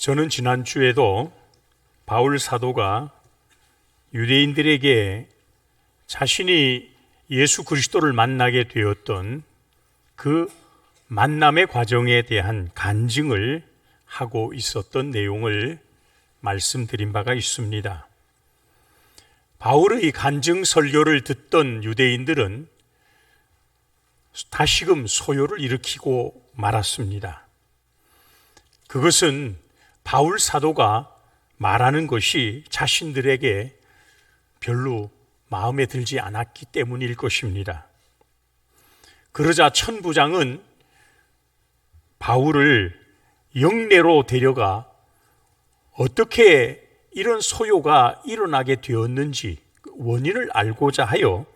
저는 지난주에도 바울 사도가 유대인들에게 자신이 예수 그리스도를 만나게 되었던 그 만남의 과정에 대한 간증을 하고 있었던 내용을 말씀드린 바가 있습니다. 바울의 간증 설교를 듣던 유대인들은 다시금 소요를 일으키고 말았습니다. 그것은 바울 사도가 말하는 것이 자신들에게 별로 마음에 들지 않았기 때문일 것입니다. 그러자 천부장은 바울을 영내로 데려가 어떻게 이런 소요가 일어나게 되었는지 원인을 알고자 하여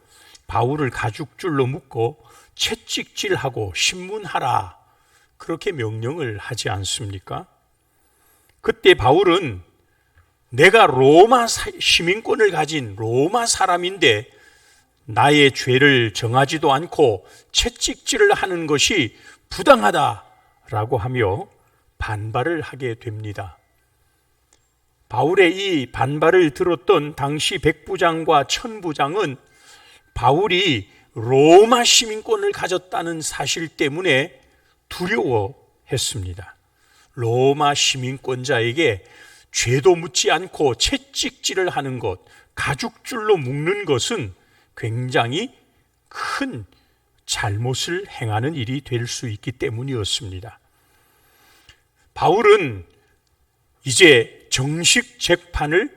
바울을 가죽줄로 묶고 채찍질하고 신문하라, 그렇게 명령을 하지 않습니까? 그때 바울은 내가 로마 시민권을 가진 로마 사람인데 나의 죄를 정하지도 않고 채찍질을 하는 것이 부당하다라고 하며 반발을 하게 됩니다. 바울의 이 반발을 들었던 당시 백부장과 천부장은 바울이 로마 시민권을 가졌다는 사실 때문에 두려워했습니다. 로마 시민권자에게 죄도 묻지 않고 채찍질을 하는 것, 가죽줄로 묶는 것은 굉장히 큰 잘못을 행하는 일이 될 수 있기 때문이었습니다. 바울은 이제 정식 재판을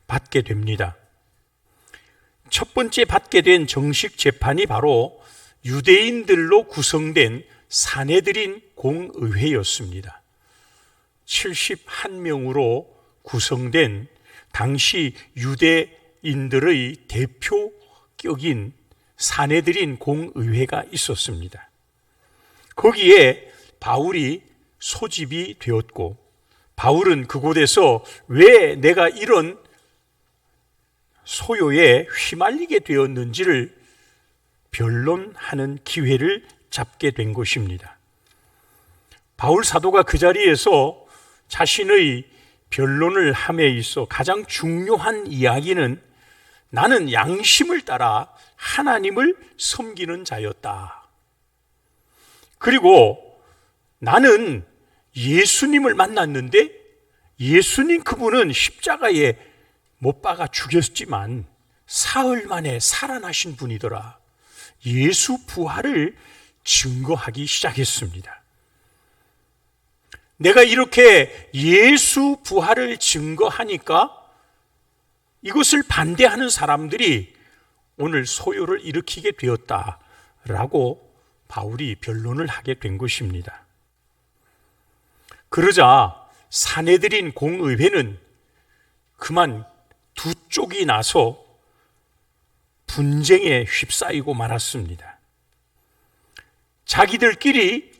받게 됩니다. 첫 번째 받게 된 정식 재판이 바로 유대인들로 구성된 사내들인 공의회였습니다. 71명으로 구성된 당시 유대인들의 대표격인 사내들인 공의회가 있었습니다. 거기에 바울이 소집이 되었고, 바울은 그곳에서 왜 내가 이런 소요에 휘말리게 되었는지를 변론하는 기회를 잡게 된 것입니다. 바울 사도가 그 자리에서 자신의 변론을 함에 있어 가장 중요한 이야기는 나는 양심을 따라 하나님을 섬기는 자였다. 그리고 나는 예수님을 만났는데 예수님 그분은 십자가에 못 박아 죽였지만 사흘 만에 살아나신 분이더라. 예수 부활을 증거하기 시작했습니다. 내가 이렇게 예수 부활을 증거하니까 이것을 반대하는 사람들이 오늘 소요를 일으키게 되었다라고 바울이 변론을 하게 된 것입니다. 그러자 사내들인 공의회는 그만 두 쪽이 나서 분쟁에 휩싸이고 말았습니다. 자기들끼리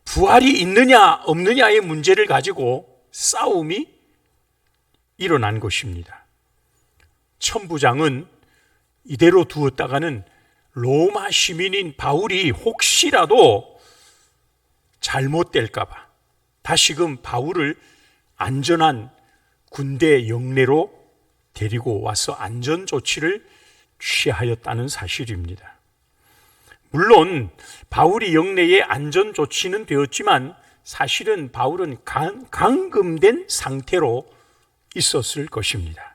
부활이 있느냐 없느냐의 문제를 가지고 싸움이 일어난 것입니다. 천부장은 이대로 두었다가는 로마 시민인 바울이 혹시라도 잘못될까 봐 다시금 바울을 안전한 군대 영내로 데리고 와서 안전 조치를 취하였다는 사실입니다. 물론 바울이 영내에 안전 조치는 되었지만 사실은 바울은 감금된 상태로 있었을 것입니다.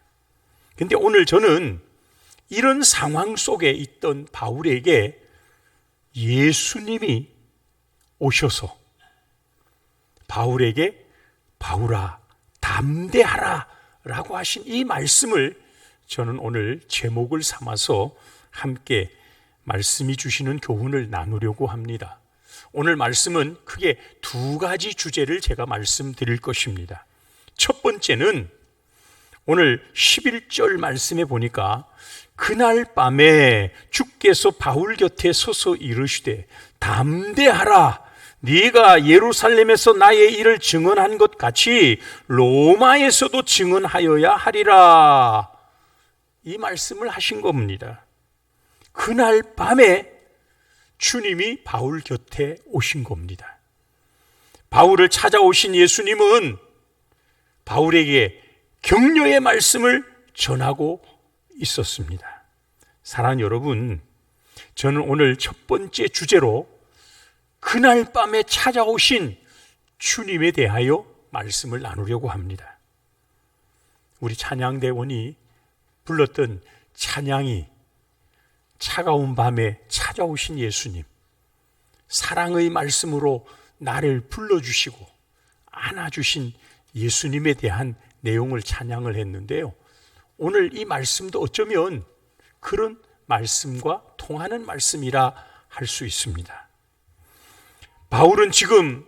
그런데 오늘 저는 이런 상황 속에 있던 바울에게 예수님이 오셔서 바울에게 바울아 담대하라 라고 하신 이 말씀을 저는 오늘 제목을 삼아서 함께 말씀이 주시는 교훈을 나누려고 합니다. 오늘 말씀은 크게 두 가지 주제를 제가 말씀드릴 것입니다. 첫 번째는 오늘 11절 말씀에 보니까 그날 밤에 주께서 바울 곁에 서서 이르시되 담대하라, 네가 예루살렘에서 나의 일을 증언한 것 같이 로마에서도 증언하여야 하리라, 이 말씀을 하신 겁니다. 그날 밤에 주님이 바울 곁에 오신 겁니다. 바울을 찾아오신 예수님은 바울에게 격려의 말씀을 전하고 있었습니다. 사랑하는 여러분, 저는 오늘 첫 번째 주제로 그날 밤에 찾아오신 주님에 대하여 말씀을 나누려고 합니다. 우리 찬양대원이 불렀던 찬양이 차가운 밤에 찾아오신 예수님, 사랑의 말씀으로 나를 불러주시고 안아주신 예수님에 대한 내용을 찬양을 했는데요. 오늘 이 말씀도 어쩌면 그런 말씀과 통하는 말씀이라 할 수 있습니다. 바울은 지금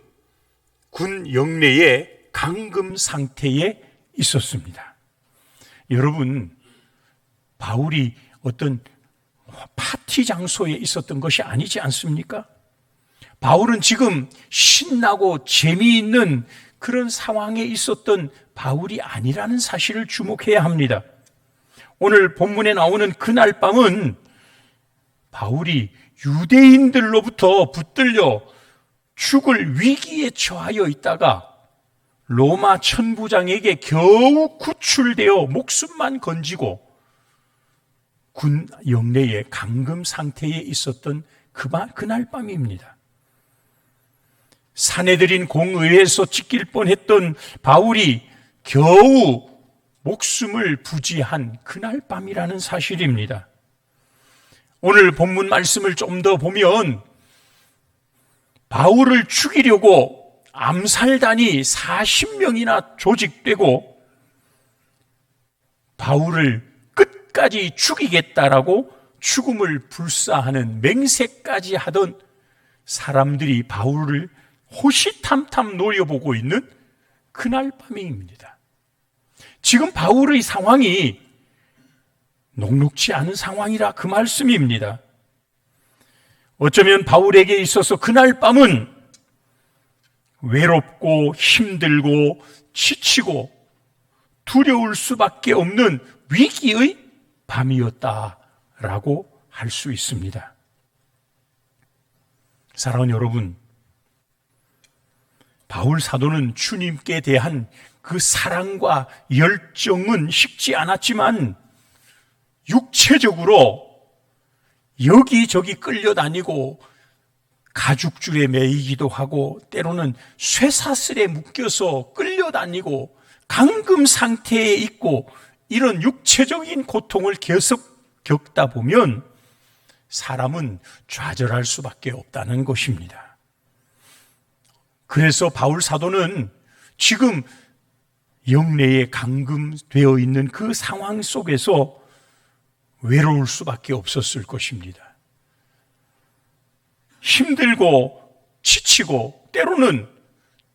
군 영내의 감금 상태에 있었습니다. 여러분, 바울이 어떤 파티 장소에 있었던 것이 아니지 않습니까? 바울은 지금 신나고 재미있는 그런 상황에 있었던 바울이 아니라는 사실을 주목해야 합니다. 오늘 본문에 나오는 그날 밤은 바울이 유대인들로부터 붙들려 죽을 위기에 처하여 있다가 로마 천부장에게 겨우 구출되어 목숨만 건지고 군 영내의 감금 상태에 있었던 그날 밤입니다. 사내들인 공의회에서 찢길 뻔했던 바울이 겨우 목숨을 부지한 그날 밤이라는 사실입니다. 오늘 본문 말씀을 좀 더 보면 바울을 죽이려고 암살단이 40명이나 조직되고 바울을 끝까지 죽이겠다라고 죽음을 불사하는 맹세까지 하던 사람들이 바울을 호시탐탐 노려보고 있는 그날 밤입니다. 지금 바울의 상황이 녹록지 않은 상황이라 그 말씀입니다. 어쩌면 바울에게 있어서 그날 밤은 외롭고 힘들고 지치고 두려울 수밖에 없는 위기의 밤이었다라고 할 수 있습니다. 사랑하는 여러분, 바울 사도는 주님께 대한 그 사랑과 열정은 식지 않았지만 육체적으로 여기저기 끌려다니고 가죽줄에 매이기도 하고 때로는 쇠사슬에 묶여서 끌려다니고 감금 상태에 있고 이런 육체적인 고통을 계속 겪다 보면 사람은 좌절할 수밖에 없다는 것입니다. 그래서 바울 사도는 지금 영내에 감금되어 있는 그 상황 속에서 외로울 수밖에 없었을 것입니다. 힘들고 지치고 때로는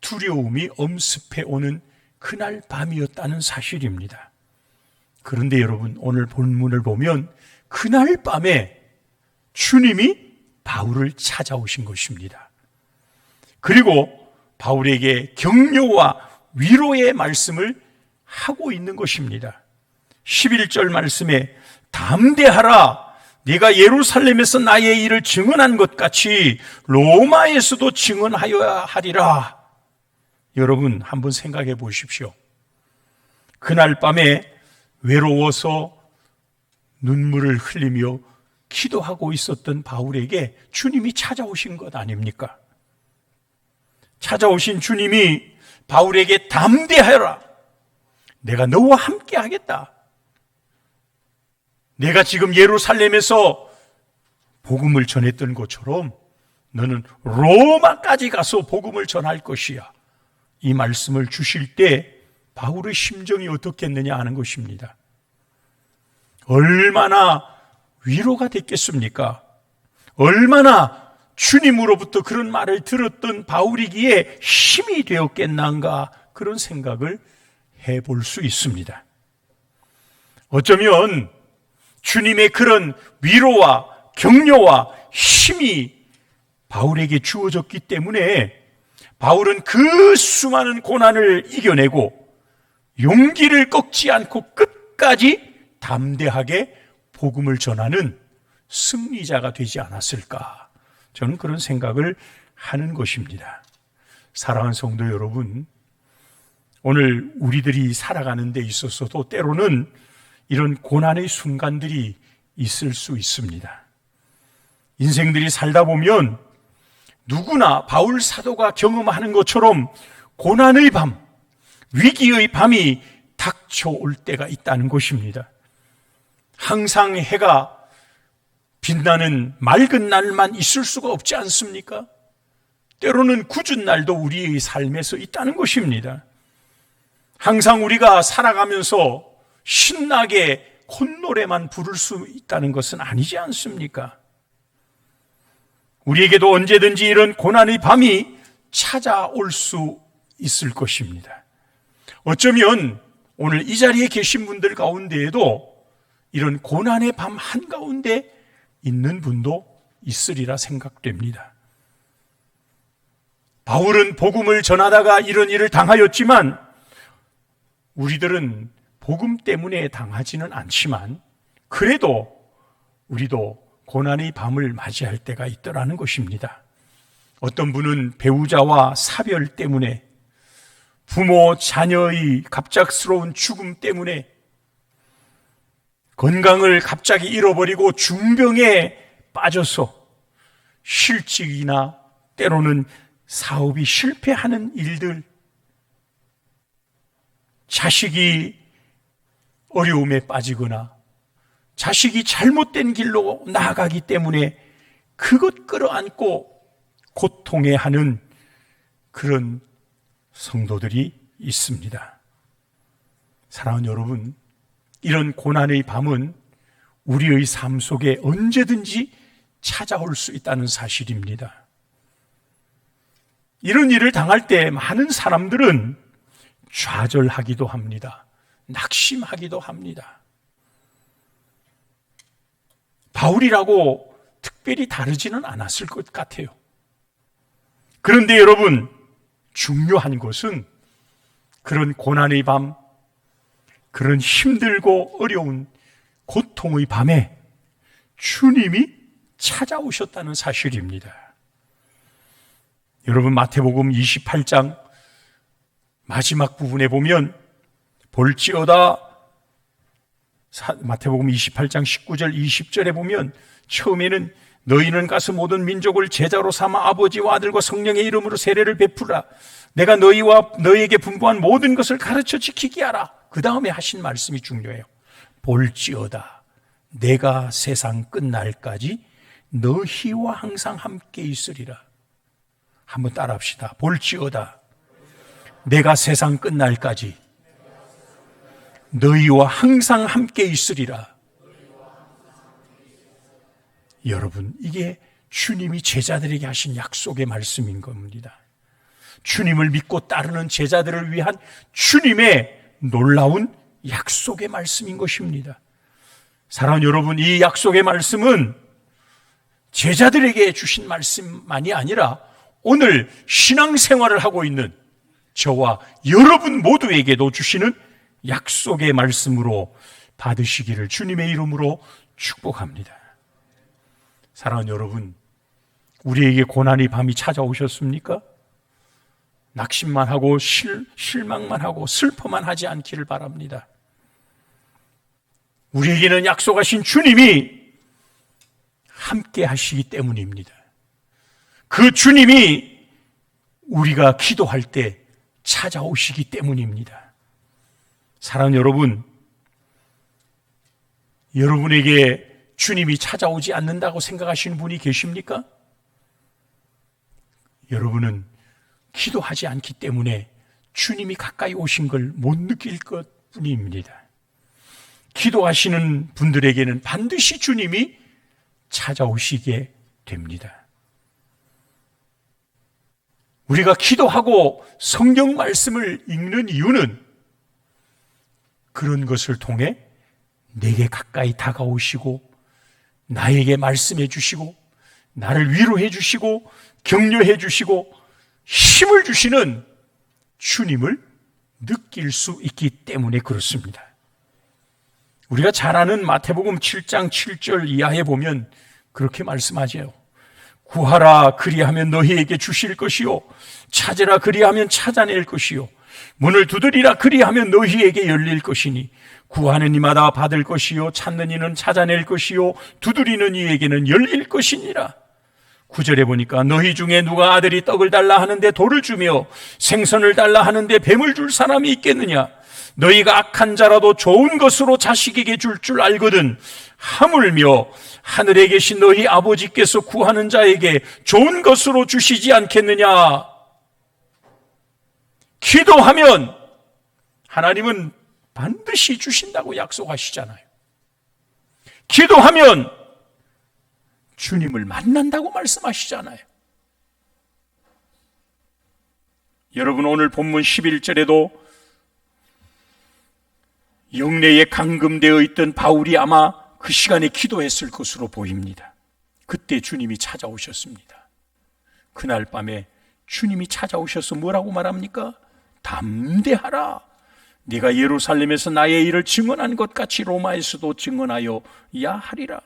두려움이 엄습해 오는 그날 밤이었다는 사실입니다. 그런데 여러분, 오늘 본문을 보면 그날 밤에 주님이 바울을 찾아오신 것입니다. 그리고 바울에게 격려와 위로의 말씀을 하고 있는 것입니다. 11절 말씀에 담대하라, 네가 예루살렘에서 나의 일을 증언한 것 같이 로마에서도 증언하여야 하리라. 여러분, 한번 생각해 보십시오. 그날 밤에 외로워서 눈물을 흘리며 기도하고 있었던 바울에게 주님이 찾아오신 것 아닙니까? 찾아오신 주님이 바울에게 담대하여라, 내가 너와 함께 하겠다. 내가 지금 예루살렘에서 복음을 전했던 것처럼 너는 로마까지 가서 복음을 전할 것이야. 이 말씀을 주실 때 바울의 심정이 어떻겠느냐 하는 것입니다. 얼마나 위로가 됐겠습니까? 얼마나 주님으로부터 그런 말을 들었던 바울이기에 힘이 되었겠는가, 그런 생각을 해볼 수 있습니다. 어쩌면 주님의 그런 위로와 격려와 힘이 바울에게 주어졌기 때문에 바울은 그 수많은 고난을 이겨내고 용기를 꺾지 않고 끝까지 담대하게 복음을 전하는 승리자가 되지 않았을까, 저는 그런 생각을 하는 것입니다. 사랑하는 성도 여러분, 오늘 우리들이 살아가는 데 있어서도 때로는 이런 고난의 순간들이 있을 수 있습니다. 인생들이 살다 보면 누구나 바울 사도가 경험하는 것처럼 고난의 밤, 위기의 밤이 닥쳐올 때가 있다는 것입니다. 항상 해가 빛나는 맑은 날만 있을 수가 없지 않습니까? 때로는 굳은 날도 우리의 삶에서 있다는 것입니다. 항상 우리가 살아가면서 신나게 콧노래만 부를 수 있다는 것은 아니지 않습니까? 우리에게도 언제든지 이런 고난의 밤이 찾아올 수 있을 것입니다. 어쩌면 오늘 이 자리에 계신 분들 가운데에도 이런 고난의 밤 한가운데 있는 분도 있으리라 생각됩니다. 바울은 복음을 전하다가 이런 일을 당하였지만 우리들은 복음 때문에 당하지는 않지만 그래도 우리도 고난의 밤을 맞이할 때가 있더라는 것입니다. 어떤 분은 배우자와 사별 때문에, 부모, 자녀의 갑작스러운 죽음 때문에, 건강을 갑자기 잃어버리고 중병에 빠져서 실직이나 때로는 사업이 실패하는 일들, 자식이 어려움에 빠지거나 자식이 잘못된 길로 나아가기 때문에 그것 끌어안고 고통해하는 그런 성도들이 있습니다. 사랑하는 여러분, 이런 고난의 밤은 우리의 삶 속에 언제든지 찾아올 수 있다는 사실입니다. 이런 일을 당할 때 많은 사람들은 좌절하기도 합니다. 낙심하기도 합니다. 바울이라고 특별히 다르지는 않았을 것 같아요. 그런데 여러분, 중요한 것은 그런 고난의 밤, 그런 힘들고 어려운 고통의 밤에 주님이 찾아오셨다는 사실입니다. 여러분, 마태복음 28장 마지막 부분에 보면 볼지어다, 마태복음 28장 19절 20절에 보면 처음에는 너희는 가서 모든 민족을 제자로 삼아 아버지와 아들과 성령의 이름으로 세례를 베푸라. 내가 너희와 너희에게 분부한 모든 것을 가르쳐 지키게 하라. 그 다음에 하신 말씀이 중요해요. 볼지어다 내가 세상 끝날까지 너희와 항상 함께 있으리라. 한번 따라합시다. 볼지어다 내가 세상 끝날까지 너희와 항상 함께 있으리라. 여러분, 이게 주님이 제자들에게 하신 약속의 말씀인 겁니다. 주님을 믿고 따르는 제자들을 위한 주님의 놀라운 약속의 말씀인 것입니다. 사랑하는 여러분, 이 약속의 말씀은 제자들에게 주신 말씀만이 아니라 오늘 신앙생활을 하고 있는 저와 여러분 모두에게도 주시는 약속의 말씀으로 받으시기를 주님의 이름으로 축복합니다. 사랑하는 여러분, 우리에게 고난의 밤이 찾아오셨습니까? 낙심만 하고 실망만 하고 슬퍼만 하지 않기를 바랍니다. 우리에게는 약속하신 주님이 함께 하시기 때문입니다. 그 주님이 우리가 기도할 때 찾아오시기 때문입니다. 사랑하는 여러분, 여러분에게 주님이 찾아오지 않는다고 생각하시는 분이 계십니까? 여러분은 기도하지 않기 때문에 주님이 가까이 오신 걸 못 느낄 것 뿐입니다. 기도하시는 분들에게는 반드시 주님이 찾아오시게 됩니다. 우리가 기도하고 성경 말씀을 읽는 이유는 그런 것을 통해 내게 가까이 다가오시고 나에게 말씀해 주시고 나를 위로해 주시고 격려해 주시고 힘을 주시는 주님을 느낄 수 있기 때문에 그렇습니다. 우리가 잘 아는 마태복음 7장 7절 이하에 보면 그렇게 말씀하죠. 구하라 그리하면 너희에게 주실 것이요 찾으라 그리하면 찾아낼 것이요 문을 두드리라 그리하면 너희에게 열릴 것이니 구하는 이마다 받을 것이요 찾는 이는 찾아낼 것이요 두드리는 이에게는 열릴 것이니라. 9절에 보니까 너희 중에 누가 아들이 떡을 달라 하는데 돌을 주며 생선을 달라 하는데 뱀을 줄 사람이 있겠느냐? 너희가 악한 자라도 좋은 것으로 자식에게 줄 줄 알거든 하물며 하늘에 계신 너희 아버지께서 구하는 자에게 좋은 것으로 주시지 않겠느냐? 기도하면 하나님은 반드시 주신다고 약속하시잖아요. 기도하면 주님을 만난다고 말씀하시잖아요. 여러분, 오늘 본문 11절에도 영내에 감금되어 있던 바울이 아마 그 시간에 기도했을 것으로 보입니다. 그때 주님이 찾아오셨습니다. 그날 밤에 주님이 찾아오셔서 뭐라고 말합니까? 담대하라. 네가 예루살렘에서 나의 일을 증언한 것 같이 로마에서도 증언하여야 하리라.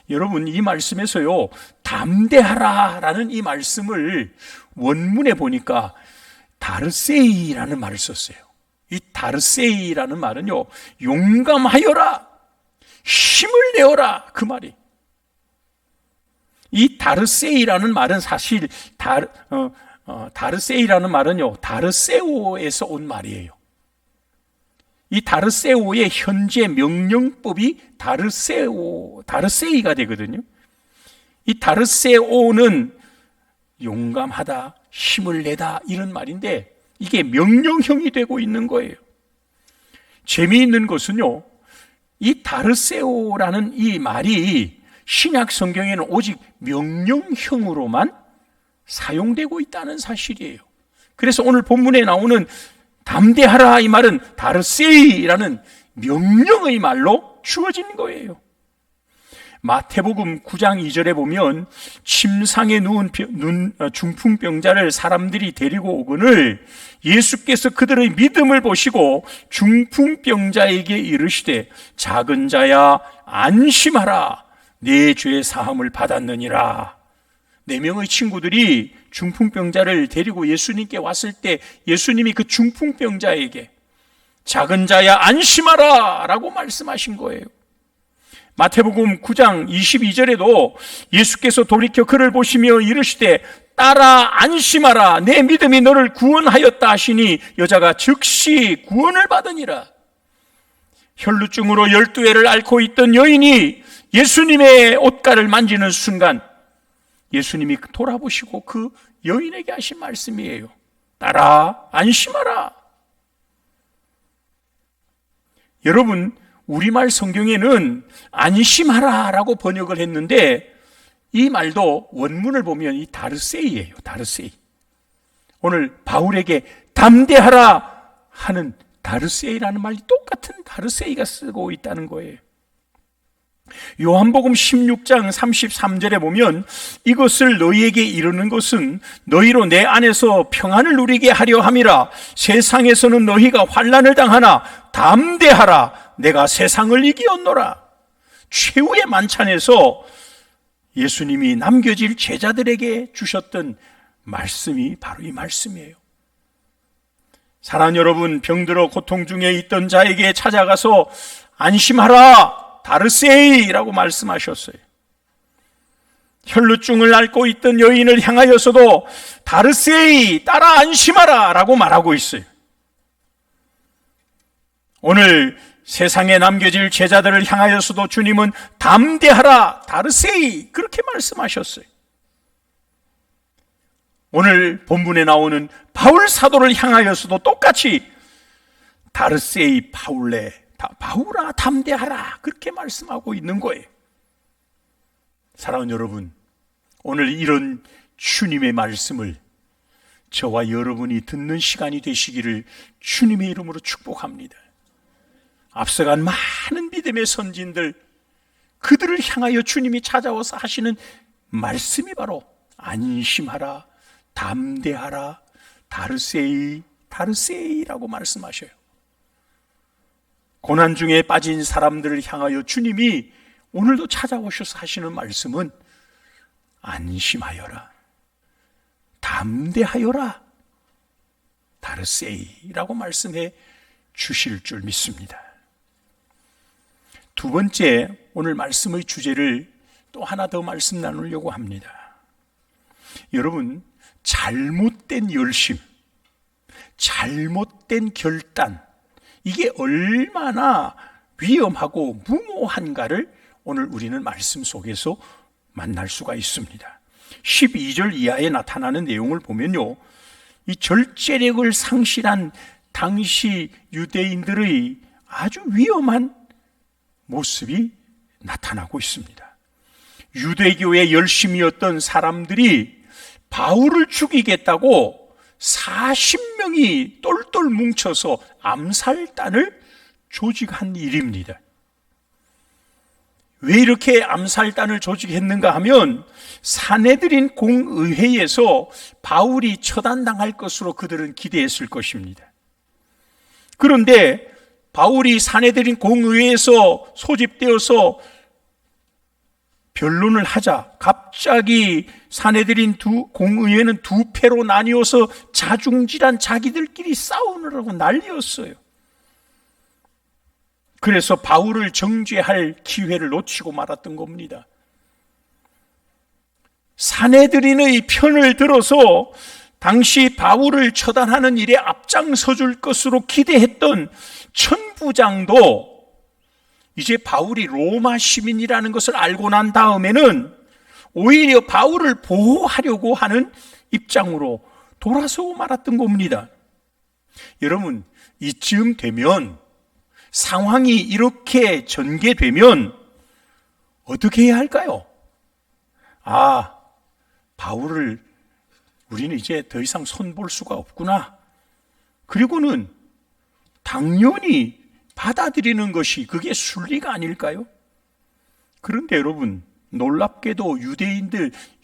여러분, 이 말씀에서요, 담대하라라는 이 말씀을 원문에 보니까 다르세이라는 말을 썼어요. 이 다르세이라는 말은요, 용감하여라, 힘을 내어라, 그 말이. 이 다르세이라는 말은 사실 다르세이라는 말은요, 다르세오에서 온 말이에요. 이 다르세오의 현재 명령법이 다르세이가 되거든요. 이 다르세오는 용감하다, 힘을 내다 이런 말인데 이게 명령형이 되고 있는 거예요. 재미있는 것은요, 이 다르세오라는 이 말이 신약 성경에는 오직 명령형으로만 사용되고 있다는 사실이에요. 그래서 오늘 본문에 나오는 담대하라 이 말은 다르세이라는 명령의 말로 주어진 거예요. 마태복음 9장 2절에 보면 침상에 누운 중풍병자를 사람들이 데리고 오거늘 예수께서 그들의 믿음을 보시고 중풍병자에게 이르시되 작은 자야 안심하라 네 죄의 사함을 받았느니라. 4명의 친구들이 중풍병자를 데리고 예수님께 왔을 때 예수님이 그 중풍병자에게 작은 자야 안심하라 라고 말씀하신 거예요. 마태복음 9장 22절에도 예수께서 돌이켜 그를 보시며 이르시되 따라 안심하라 내 믿음이 너를 구원하였다 하시니 여자가 즉시 구원을 받으니라. 혈루증으로 12회를 앓고 있던 여인이 예수님의 옷가를 만지는 순간 예수님이 돌아보시고 그 여인에게 하신 말씀이에요. 따라 안심하라. 여러분, 우리말 성경에는 안심하라 라고 번역을 했는데 이 말도 원문을 보면 이 다르세이예요. 다르세이. 오늘 바울에게 담대하라 하는 다르세이라는 말이 똑같은 다르세이가 쓰고 있다는 거예요. 요한복음 16장 33절에 보면 이것을 너희에게 이르는 것은 너희로 내 안에서 평안을 누리게 하려 함이라. 세상에서는 너희가 환난을 당하나 담대하라 내가 세상을 이기었노라. 최후의 만찬에서 예수님이 남겨질 제자들에게 주셨던 말씀이 바로 이 말씀이에요. 사랑하는 여러분, 병들어 고통 중에 있던 자에게 찾아가서 안심하라 다르세이라고 말씀하셨어요. 혈루증을 앓고 있던 여인을 향하여서도 다르세이 따라 안심하라 라고 말하고 있어요. 오늘 세상에 남겨질 제자들을 향하여서도 주님은 담대하라 다르세이 그렇게 말씀하셨어요. 오늘 본문에 나오는 바울 사도를 향하여서도 똑같이 다르세이 바울아 담대하라 그렇게 말씀하고 있는 거예요. 사랑하는 여러분, 오늘 이런 주님의 말씀을 저와 여러분이 듣는 시간이 되시기를 주님의 이름으로 축복합니다. 앞서간 많은 믿음의 선진들, 그들을 향하여 주님이 찾아와서 하시는 말씀이 바로 안심하라, 담대하라, 다르세이라고 말씀하셔요. 고난 중에 빠진 사람들을 향하여 주님이 오늘도 찾아오셔서 하시는 말씀은 안심하여라. 담대하여라. 다르세이라고 말씀해 주실 줄 믿습니다. 두 번째, 오늘 말씀의 주제를 또 하나 더 말씀 나누려고 합니다. 여러분, 잘못된 열심, 잘못된 결단, 이게 얼마나 위험하고 무모한가를 오늘 우리는 말씀 속에서 만날 수가 있습니다. 12절 이하에 나타나는 내용을 보면요, 이 절제력을 상실한 당시 유대인들의 아주 위험한 모습이 나타나고 있습니다. 유대교의 열심이었던 사람들이 바울을 죽이겠다고 40명이 똘똘 뭉쳐서 암살단을 조직한 일입니다. 왜 이렇게 암살단을 조직했는가 하면 사내들인 공의회에서 바울이 처단당할 것으로 그들은 기대했을 것입니다. 그런데 바울이 사내들인 공의회에서 소집되어서 변론을 하자 갑자기 사내들인 공의회는 두 패로 나뉘어서 자중질한 자기들끼리 싸우느라고 난리였어요. 그래서 바울을 정죄할 기회를 놓치고 말았던 겁니다. 사내들인의 편을 들어서 당시 바울을 처단하는 일에 앞장서 줄 것으로 기대했던 천부장도 이제 바울이 로마 시민이라는 것을 알고 난 다음에는 오히려 바울을 보호하려고 하는 입장으로 돌아서고 말았던 겁니다. 여러분, 이쯤 되면, 상황이 이렇게 전개되면 어떻게 해야 할까요? 바울을 우리는 이제 더 이상 손볼 수가 없구나. 그리고는 당연히 받아들이는 것이 그게 순리가 아닐까요? 그런데 여러분, 놀랍게도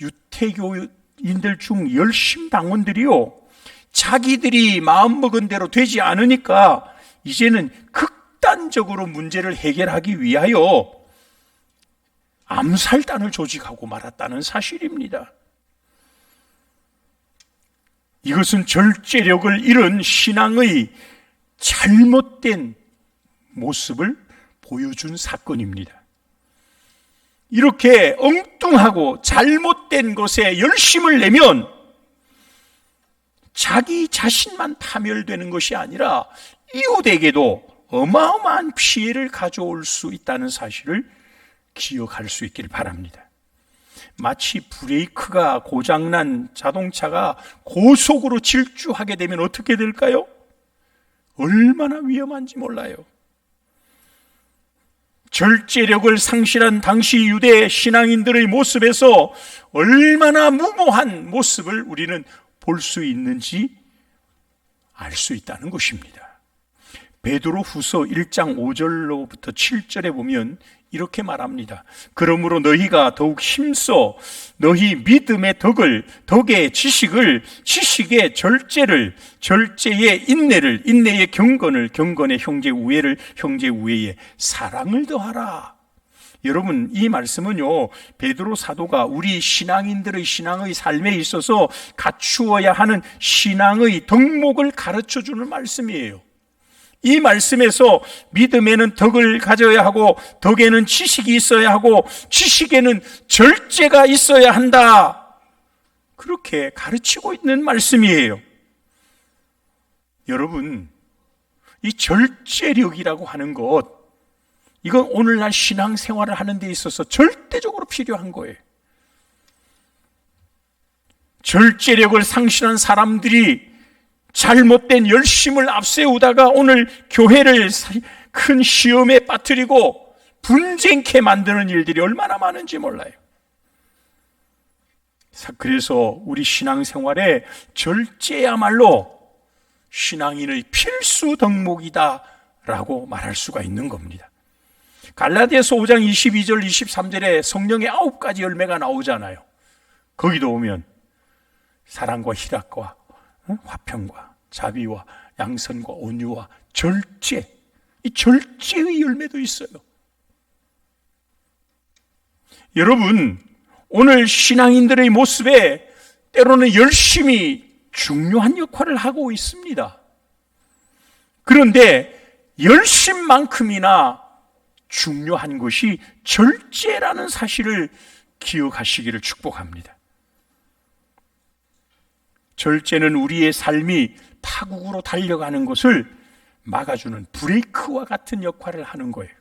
유태교인들 중 열심 당원들이요, 자기들이 마음먹은 대로 되지 않으니까 이제는 극단적으로 문제를 해결하기 위하여 암살단을 조직하고 말았다는 사실입니다. 이것은 절제력을 잃은 신앙의 잘못된 모습을 보여준 사건입니다. 이렇게 엉뚱하고 잘못된 것에 열심을 내면 자기 자신만 파멸되는 것이 아니라 이웃에게도 어마어마한 피해를 가져올 수 있다는 사실을 기억할 수 있길 바랍니다. 마치 브레이크가 고장난 자동차가 고속으로 질주하게 되면 어떻게 될까요? 얼마나 위험한지 몰라요. 절제력을 상실한 당시 유대 신앙인들의 모습에서 얼마나 무모한 모습을 우리는 볼 수 있는지 알 수 있다는 것입니다. 베드로 후서 1장 5절로부터 7절에 보면 이렇게 말합니다. 그러므로 너희가 더욱 힘써 너희 믿음의 덕을, 덕의 지식을, 지식의 절제를, 절제의 인내를, 인내의 경건을, 경건의 형제 우애를, 형제 우애의 사랑을 더하라. 여러분, 이 말씀은요, 베드로 사도가 우리 신앙인들의 신앙의 삶에 있어서 갖추어야 하는 신앙의 덕목을 가르쳐주는 말씀이에요. 이 말씀에서 믿음에는 덕을 가져야 하고, 덕에는 지식이 있어야 하고, 지식에는 절제가 있어야 한다, 그렇게 가르치고 있는 말씀이에요. 여러분, 이 절제력이라고 하는 것, 이건 오늘날 신앙생활을 하는 데 있어서 절대적으로 필요한 거예요. 절제력을 상실한 사람들이 잘못된 열심을 앞세우다가 오늘 교회를 큰 시험에 빠뜨리고 분쟁케 만드는 일들이 얼마나 많은지 몰라요. 그래서 우리 신앙생활에 절제야말로 신앙인의 필수 덕목이다라고 말할 수가 있는 겁니다. 갈라디아서 5장 22절 23절에 성령의 9가지 열매가 나오잖아요. 거기도 오면 사랑과 희락과 화평과 자비와 양선과 온유와 절제, 이 절제의 열매도 있어요. 여러분, 오늘 신앙인들의 모습에 때로는 열심이 중요한 역할을 하고 있습니다. 그런데 열심만큼이나 중요한 것이 절제라는 사실을 기억하시기를 축복합니다. 절제는 우리의 삶이 파국으로 달려가는 것을 막아주는 브레이크와 같은 역할을 하는 거예요.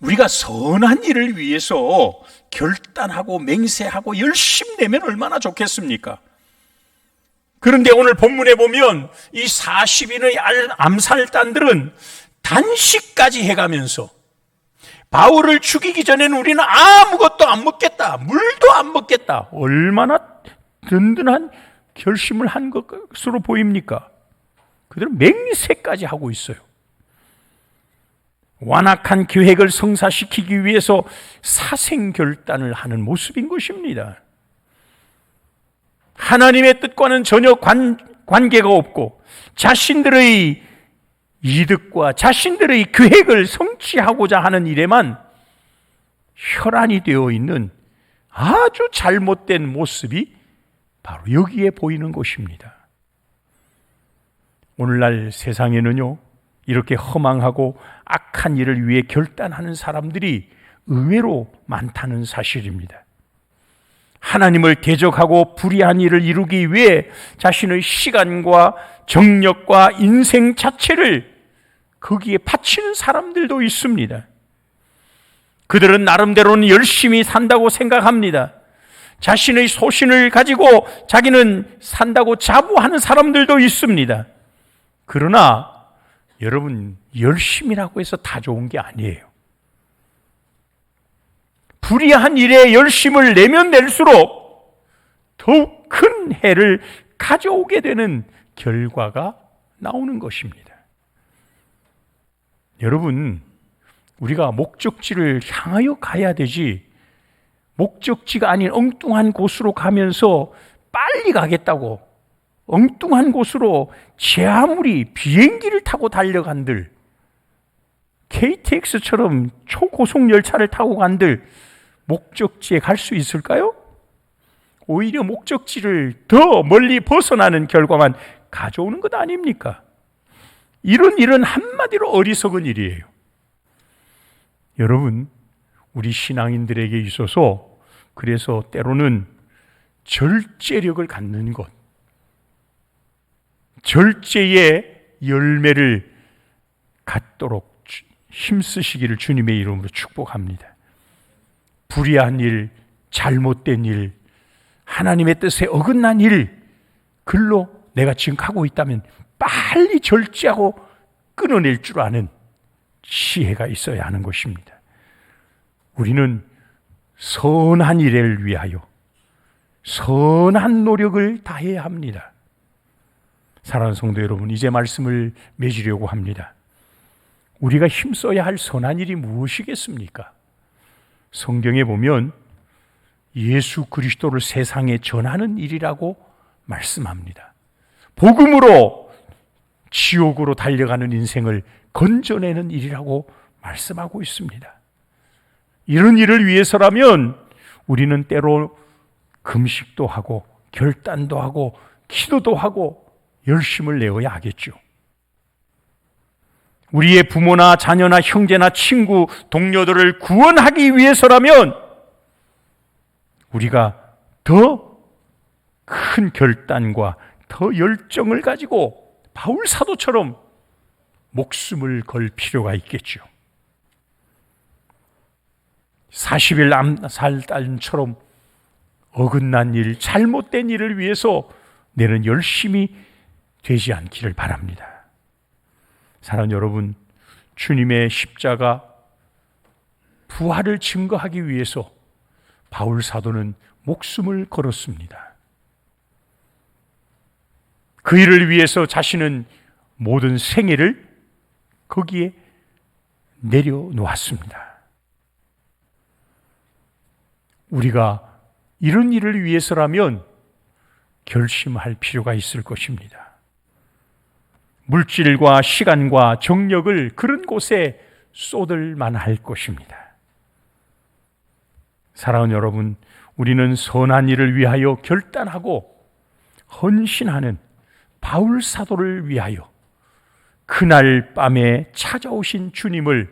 우리가 선한 일을 위해서 결단하고 맹세하고 열심내면 얼마나 좋겠습니까? 그런데 오늘 본문에 보면 이 40인의 암살단들은 단식까지 해가면서 바울을 죽이기 전에는 우리는 아무것도 안 먹겠다, 물도 안 먹겠다, 얼마나 든든한 결심을 한 것으로 보입니까? 그들은 맹세까지 하고 있어요. 완악한 계획을 성사시키기 위해서 사생결단을 하는 모습인 것입니다. 하나님의 뜻과는 전혀 관계가 없고 자신들의 이득과 자신들의 계획을 성취하고자 하는 일에만 혈안이 되어 있는 아주 잘못된 모습이 바로 여기에 보이는 것입니다. 오늘날 세상에는요, 이렇게 허망하고 악한 일을 위해 결단하는 사람들이 의외로 많다는 사실입니다. 하나님을 대적하고 불의한 일을 이루기 위해 자신의 시간과 정력과 인생 자체를 거기에 바치는 사람들도 있습니다. 그들은 나름대로는 열심히 산다고 생각합니다. 자신의 소신을 가지고 자기는 산다고 자부하는 사람들도 있습니다. 그러나 여러분, 열심이라고 해서 다 좋은 게 아니에요. 불의한 일에 열심을 내면 낼수록 더욱 큰 해를 가져오게 되는 결과가 나오는 것입니다. 여러분, 우리가 목적지를 향하여 가야 되지, 목적지가 아닌 엉뚱한 곳으로 가면서 빨리 가겠다고 엉뚱한 곳으로 제 아무리 비행기를 타고 달려간들, KTX처럼 초고속 열차를 타고 간들 목적지에 갈 수 있을까요? 오히려 목적지를 더 멀리 벗어나는 결과만 가져오는 것 아닙니까? 이런 일은 한마디로 어리석은 일이에요. 여러분, 우리 신앙인들에게 있어서 그래서 때로는 절제력을 갖는 것, 절제의 열매를 갖도록 힘쓰시기를 주님의 이름으로 축복합니다. 불의한 일, 잘못된 일, 하나님의 뜻에 어긋난 일, 글로 내가 지금 가고 있다면 빨리 절제하고 끊어낼 줄 아는 지혜가 있어야 하는 것입니다. 우리는 선한 일을 위하여 선한 노력을 다해야 합니다. 사랑하는 성도 여러분, 이제 말씀을 맺으려고 합니다. 우리가 힘써야 할 선한 일이 무엇이겠습니까? 성경에 보면 예수 그리스도를 세상에 전하는 일이라고 말씀합니다. 복음으로 지옥으로 달려가는 인생을 건져내는 일이라고 말씀하고 있습니다. 이런 일을 위해서라면 우리는 때로 금식도 하고 결단도 하고 기도도 하고 열심을 내어야 하겠죠. 우리의 부모나 자녀나 형제나 친구, 동료들을 구원하기 위해서라면 우리가 더 큰 결단과 더 열정을 가지고 바울 사도처럼 목숨을 걸 필요가 있겠죠. 40일 암살단처럼 어긋난 일, 잘못된 일을 위해서 내는 열심이 되지 않기를 바랍니다. 사랑하는 여러분, 주님의 십자가 부활을 증거하기 위해서 바울 사도는 목숨을 걸었습니다. 그 일을 위해서 자신은 모든 생애를 거기에 내려놓았습니다. 우리가 이런 일을 위해서라면 결심할 필요가 있을 것입니다. 물질과 시간과 정력을 그런 곳에 쏟을 만할 것입니다. 사랑하는 여러분, 우리는 선한 일을 위하여 결단하고 헌신하는 바울 사도를 위하여 그날 밤에 찾아오신 주님을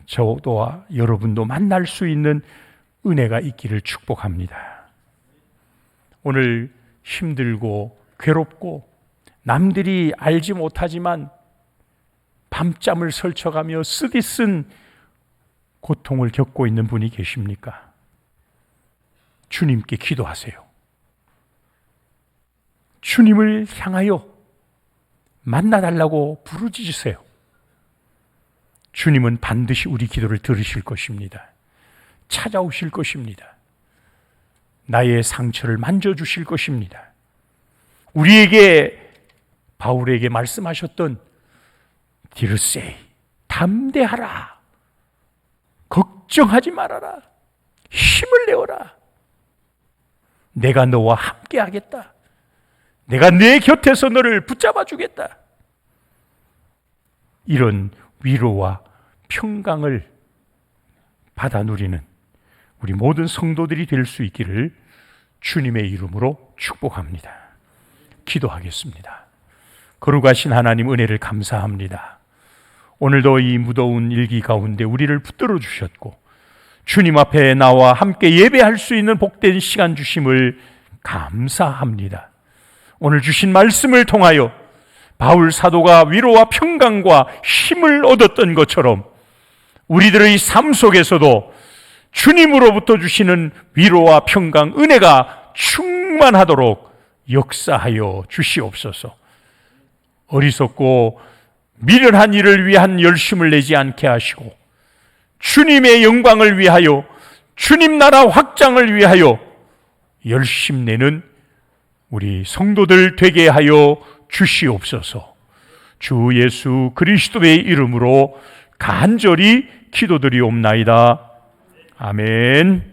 저도와 여러분도 만날 수 있는 은혜가 있기를 축복합니다. 오늘 힘들고 괴롭고 남들이 알지 못하지만 밤잠을 설쳐가며 쓰디쓴 고통을 겪고 있는 분이 계십니까? 주님께 기도하세요. 주님을 향하여 만나달라고 부르짖으세요. 주님은 반드시 우리 기도를 들으실 것입니다. 찾아오실 것입니다. 나의 상처를 만져주실 것입니다. 우리에게 바울에게 말씀하셨던 디르세이, 담대하라, 걱정하지 말아라, 힘을 내어라, 내가 너와 함께 하겠다, 내가 내 곁에서 너를 붙잡아 주겠다. 이런 위로와 평강을 받아 누리는 우리 모든 성도들이 될 수 있기를 주님의 이름으로 축복합니다. 기도하겠습니다. 거룩하신 하나님, 은혜를 감사합니다. 오늘도 이 무더운 일기 가운데 우리를 붙들어 주셨고 주님 앞에 나와 함께 예배할 수 있는 복된 시간 주심을 감사합니다. 오늘 주신 말씀을 통하여 바울 사도가 위로와 평강과 힘을 얻었던 것처럼 우리들의 삶 속에서도 주님으로부터 주시는 위로와 평강, 은혜가 충만하도록 역사하여 주시옵소서. 어리석고 미련한 일을 위한 열심을 내지 않게 하시고 주님의 영광을 위하여, 주님 나라 확장을 위하여 열심 내는 우리 성도들 되게 하여 주시옵소서. 주 예수 그리스도의 이름으로 간절히 기도드리옵나이다. 아멘.